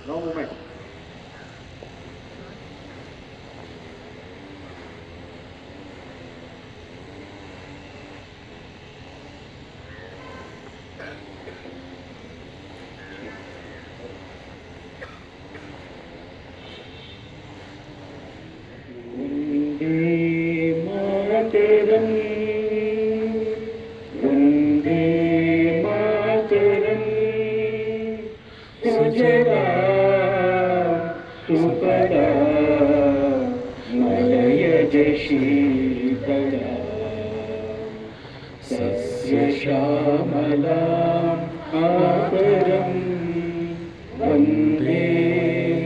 No movement. सस्यश्यामलां मातरं वन्दे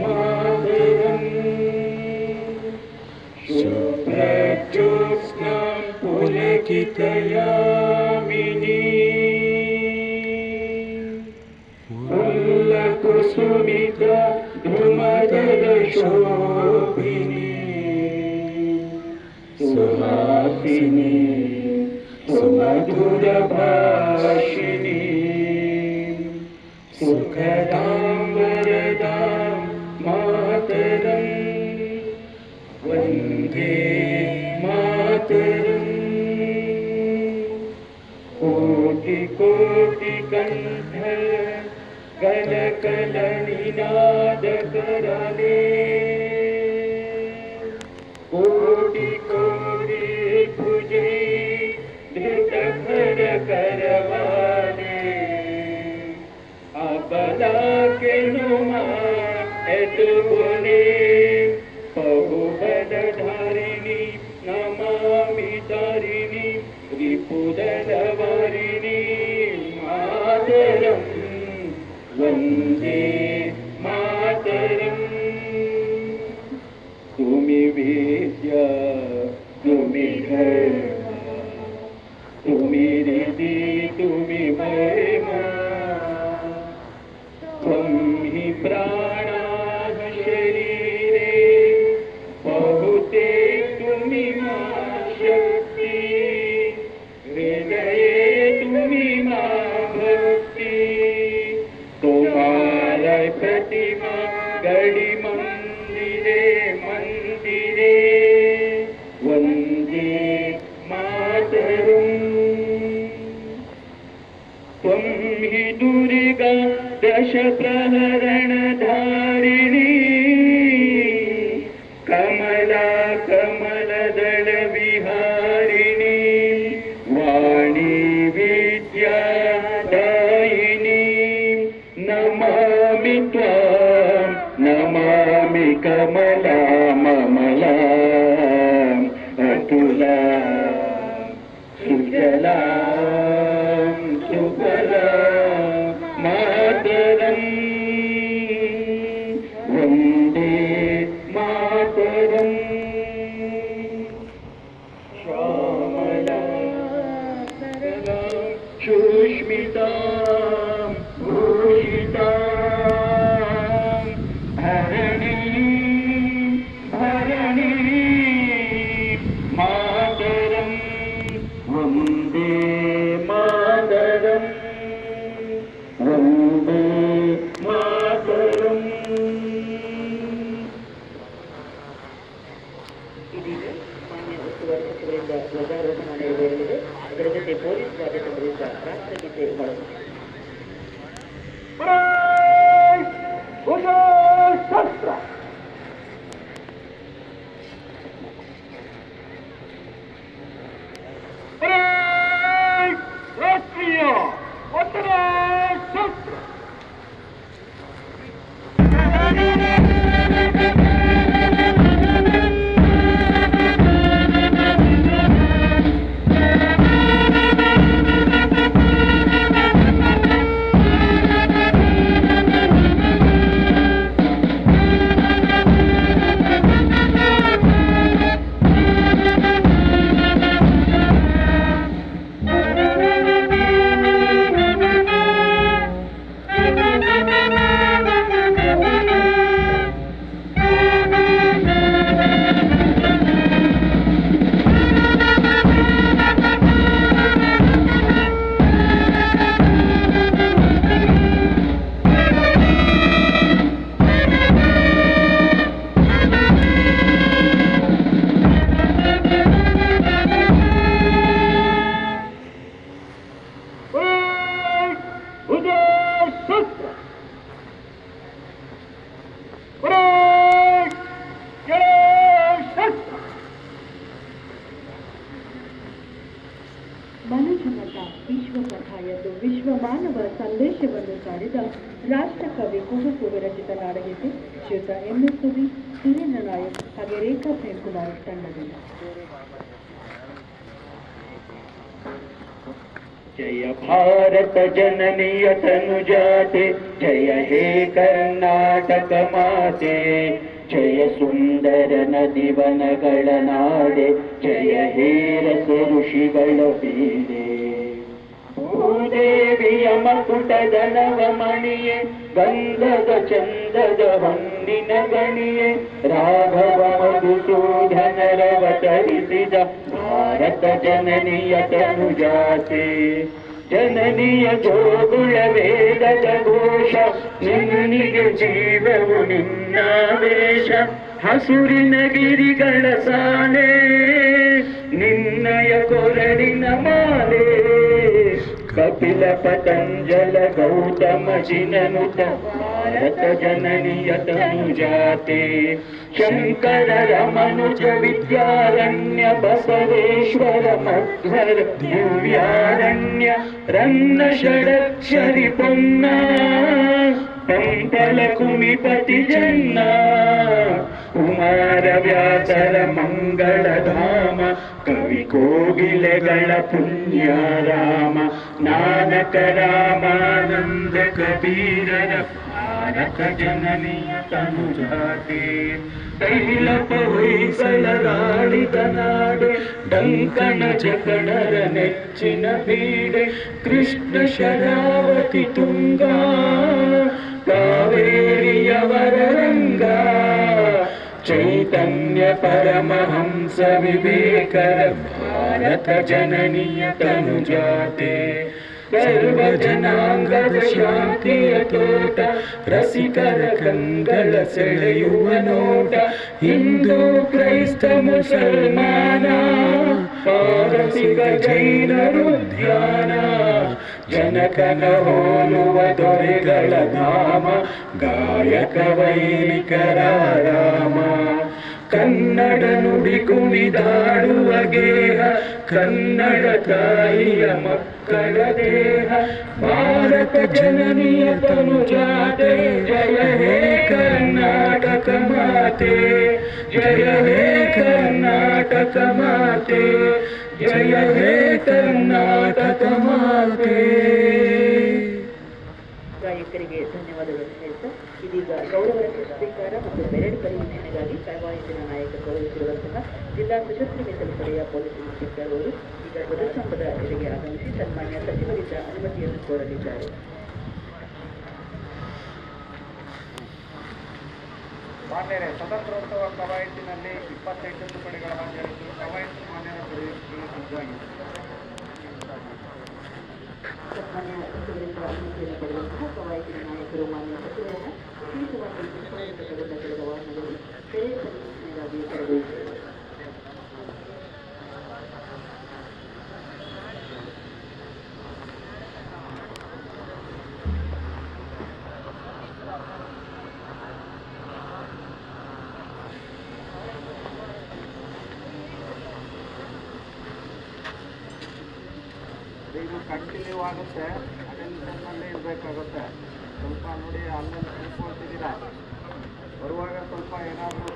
मातरम् शुभ्रज्योत्स्नां पुलकितयामिनी फुल्लकुसुमिता द्रुमदलशोभिनी सुहासिनी सुमधुरभाषिणी सुखदां वरदां मातरं वन्दे मातरम् कोटिकोटिकण्ठ गलकलनिनादकरणे कोटि कोटि भुजे धृतकर करवाले अबला के नुमा एतुबुने बहुबल धारिणी नमामि तारिणी रिपुदलवारिणी मातरं वन्दे मातरम् तुमि विद्या तुमि धर्म तुमि रिद्धि तुमि महिमा त्वं हि प्राणाः शरीरे बहुते तुमि मा शक्ति हृदये तुमि मा भक्ति तुम्हारा प्रतिमा गढ़ी मंदिरे मंदिरे वन्दे मातरम् त्वं हि दुर्गा दश प्रहरणधारिणी कमला कमलदल विहारिणी वाणी विद्यादायिनी नमामि त्वां नमामि कमला ममला अतुला सुजला सुफला मातरं वन्दे मातरम् श्यामलां सरलां सुष्मितां भूषितां भरणीं मातरं वन्दे मातरम् वन्दे मातरम् ಇದೀಗ ಮಾನ್ಯ ಉಸ್ತುವಾರಿ ಸಚಿವರಿಂದ ಧ್ವಜಾರೋಹಣ ನೆರವೇರಲಿದೆ. ಅದರ ಜೊತೆ ಪೊಲೀಸ್ ವಾದ್ಯತಂತ್ರದಿಂದ ರಾಷ್ಟ್ರಗೀತೆ ಮೊಳಗಲಿದೆ. ಶಸ್ತ್ರ ರಾಷ್ಟ್ರೀಯ ಒತ್ತಡ ಶಸ್ತ್ರ ಕವಿ ಕುವೆಂಪು ವಿರಚಿತ ನಾಡಗೀತೆ ಶ್ರೀಯುತ MS ಕವಿ ಸುರೇಂದ್ರ ನಾಯಕ್ ಹಾಗೆ ರೇಖಾ ಪ್ರೇಮ್ಕುಮಾರ್ ತಂಡದಿಂದ. ಜಯ ಭಾರತ ಜನನಿಯ ತನುಜಾತೆ, ಜಯ ಹೇ ಕರ್ನಾಟಕ ಮಾತೆ, ಜಯ ಸುಂದರ ನದಿವನಗಳ ನಾಡೆ, ಜಯ ಹೇ ರಸ ಋಷಿಗಳ ಬೀಡೆ. ಭೂದೇವಿಯ ಮಕುಟದ ನವಮಣಿಯೇ, ಗಂಧದ ಚಂದದ ಹೊನ್ನಿನ ಗಣಿಯೇ, ರಾಘವ ಮಧುಸೂದನರವತರಿಸಿದ ಭಾರತ ಜನನಿಯ ತನುಜಾತೆ. ಜನನಿಯ ಜೋಗುಳ ವೇದದ ಘೋಷ, ನಿನ್ನಿಗೆ ಜೀವವು ನಿನ್ನಾವೇಶ. ಹಸುರಿನ ಗಿರಿಗಳ ಸಾಲೆ, ನಿನ್ನಯ ಕೊರಳಿನ ಮಾಲೆ. ಕಪಿಲ ಪತಂಜಲ ಗೌತಮ ಜಿನನುತ ಭಾರತ ಜನನಿಯ ತನುಜಾತೆ. ಶಂಕರ ರಮನುಜ ವಿದ್ಯಾರಣ್ಯ, ಬಸವೇಶ್ವರ ಮಧ್ವರ ದಿವ್ಯಾರಣ್ಯ. ರನ್ನ ಷಡಕ್ಷರಿ ಪೊನ್ನ, ಪಂಪಲ ಕುಮಿಪತಿ ಜನ್ನ. ಕುಮಾರ ವ್ಯಾಸರ ಮಂಗಳಧಾಮ, ಕವಿ ಕೋಗಿಲೆಗಳ ಪುಣ್ಯರಾಮ. ನಾನಕ ರಾಮಾನಂದ ಕಬೀರರ ಭಾರತ ಜನನಿಯ ತನುಜಾತೆ. ತೈಲಪ ಹೊಯ್ಸಳರಾಳಿದ ನಾಡೆ, ಡಂಕಣ ಜಕಣರ ನೆಚ್ಚಿನ ಬೀಡೆ. ಕೃಷ್ಣ ಶರಾವತಿ ತುಂಗಾ, ಕಾವೇರಿಯವರ ರಂಗ. ಚೈತನ್ಯ ಪರಮಹಂಸ ವಿವೇಕರ ಭಾರತ ಜನನಿಯ ತನುಜಾತೆ. ಸರ್ವ ಜನಾಂಗದ ಶಾಂತಿಯ ತೋಟ, ರಸಿಕರ ಕಂಗಳ ಸೆಳೆಯುವ ನೋಟ. ಹಿಂದೂ ಕ್ರೈಸ್ತ ಮುಸಲ್ಮಾನ, ಪಾರಸಿಕ ಜೈನರು ಧ್ಯಾನ. ಜನಕನ ಹೋಲುವ ದೊರೆಗಳ ಧಾಮ, ಗಾಯಕ ವೈಣಿಕರ ರಾಮ. ಕನ್ನಡ ನುಡಿ ಕುಣಿದಾಡುವ ಗೇಹ, ಕನ್ನಡ ತಾಯಿಯ ಮಕ್ಕಳ ದೇಹ. ಭಾರತ ಜನನಿಯ ತನುಜಾತೆ, ಜಯ ಹೇ ಕರ್ನಾಟಕ ಮಾತೆ, ಜಯ ಹೇ ಕರ್ನಾಟಕ ಮಾತೆ, ಜಯ ಹೇ ಕರ್ನಾಟಕ ಮಾತೆ. ಗಾಯಕರಿಗೆ ಧನ್ಯವಾದಗಳನ್ನು ಹೇಳ್ತಾ, ಇದೀಗ ಗೌರವ ಸ್ವೀಕಾರ ಮತ್ತು ಮೆರಡು ಪರಿವೀಕ್ಷಣೆಗಾಗಿ ಕವಾಯತಿನ ನಾಯಕ ಗೌರವಿಸಿರುವಂತಹ ಜಿಲ್ಲಾ ಸಶಸ್ತ್ರ ಮೀಸಲು ಪಡೆಯ ಪೊಲೀಸ್ ಇನ್ಸ್ಪೆಕ್ಟರ್ ಅವರು ಈಗ ಧ್ವಜಸ್ತಂಭದ ಎಡೆಗೆ ಆಗಮಿಸಿ ಸನ್ಮಾನ್ಯ ಸಚಿವರಿಂದ ಅನುಮತಿಯನ್ನು ಕೋರಲಿದ್ದಾರೆ. ಮಾನ್ಯರೇ, ಸ್ವತಂತ್ರೋತ್ಸವ ಕವಾಯತಿನಲ್ಲಿ 28 ತಿದ್ದುಪಡಿಗಳ ಹಾಜರಿದ್ದು ಕವಾಯತು ಮಾನ್ಯರ ಪಡೆಯುವುದು ಸಜ್ಜಾಗಿದೆ. ಸನ್ಮಾನ್ಯ ಸಚಿವರಿಂದ ಅನುಮತಿಯನ್ನು ಪಡೆಯುವಂತಹ ಕವಾಯತಿನ ನಾಯಕರು ಮಾನ್ಯ ಸಚಿವರನ್ನು ವಿಶೇಷವಾಗಿ ಪುಷ್ಪದಿಂದ ತಗೊಂಡ ಕೆಲವು ವಾಹನಗಳು ಬೆಳೆ ಪರಿವೀಕ್ಷಣೆಗಾಗಿ ಕರೆದೊಯ್ಯುತ್ತವೆ. ಇದು ಕಂಟಿನ್ಯೂ ಆಗುತ್ತೆ, ಅಟೆನ್ಷನ್ನಲ್ಲೇ ಇರಬೇಕಾಗುತ್ತೆ. ಸ್ವಲ್ಪ ನೋಡಿ, ಅಲ್ಲಲ್ಲಿ ತಿಳ್ಕೊಳ್ತಿದ್ದೀರಾ, ಬರುವಾಗ ಸ್ವಲ್ಪ ಏನಾದರೂ